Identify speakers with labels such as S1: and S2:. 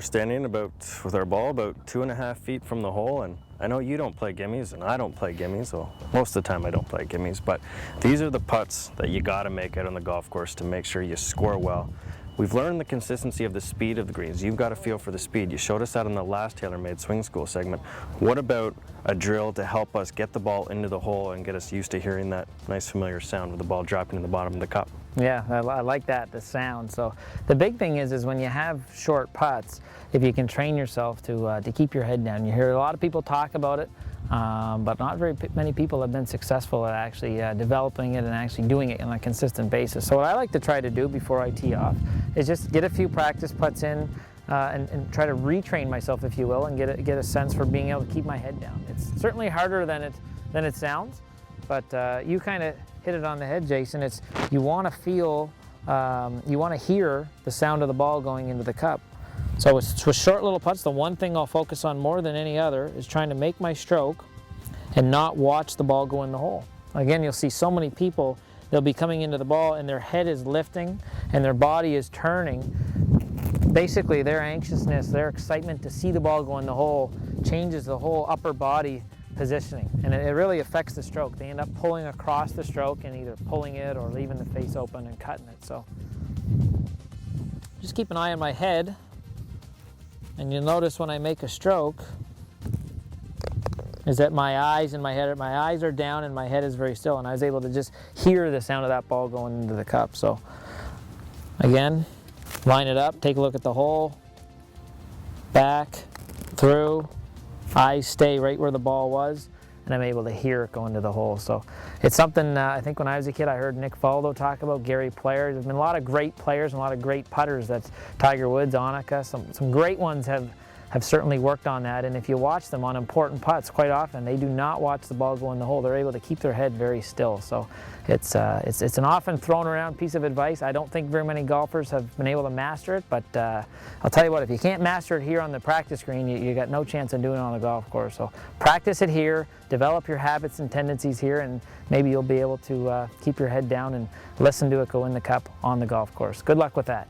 S1: We're standing with our ball about 2.5 feet from the hole, and I know you don't play gimmies and I don't play gimmies, well, most of the time I don't play gimmies, but these are the putts that you got to make out on the golf course to make sure you score well. We've learned the consistency of the speed of the greens. You've got to feel for the speed. You showed us that in the last TaylorMade Swing School segment. What about a drill to help us get the ball into the hole and get us used to hearing that nice familiar sound of the ball dropping in the bottom of the cup?
S2: Yeah, I like that, the sound. So the big thing is when you have short putts, if you can train yourself to keep your head down. You hear a lot of people talk about it, but not very many people have been successful at actually developing it and actually doing it on a consistent basis. So what I like to try to do before I tee off is just get a few practice putts in and try to retrain myself, if you will, and get a sense for being able to keep my head down. It's certainly harder than it sounds, but you kind of hit it on the head, Jason. It's you want to feel, you want to hear the sound of the ball going into the cup. So with short little putts, the one thing I'll focus on more than any other is trying to make my stroke and not watch the ball go in the hole. Again, you'll see so many people, they'll be coming into the ball and their head is lifting and their body is turning. Basically, their anxiousness, their excitement to see the ball go in the hole changes the whole upper body positioning, and it really affects the stroke. They end up pulling across the stroke and either pulling it or leaving the face open and cutting it. So just keep an eye on my head, and you'll notice when I make a stroke is that my eyes are down and my head is very still, and I was able to just hear the sound of that ball going into the cup. So again, line it up, take a look at the hole, back, through, eyes stay right where the ball was, and I'm able to hear it go into the hole. So it's something I think when I was a kid I heard Nick Faldo talk about, Gary Player. There's been a lot of great players and a lot of great putters. That's Tiger Woods, Annika, some great ones have certainly worked on that, and if you watch them on important putts, quite often they do not watch the ball go in the hole. They're able to keep their head very still. So it's an often thrown around piece of advice. I don't think very many golfers have been able to master it, but I'll tell you what, if you can't master it here on the practice green, you got no chance of doing it on the golf course. So practice it here, develop your habits and tendencies here, and maybe you'll be able to keep your head down and listen to it go in the cup on the golf course. Good luck with that.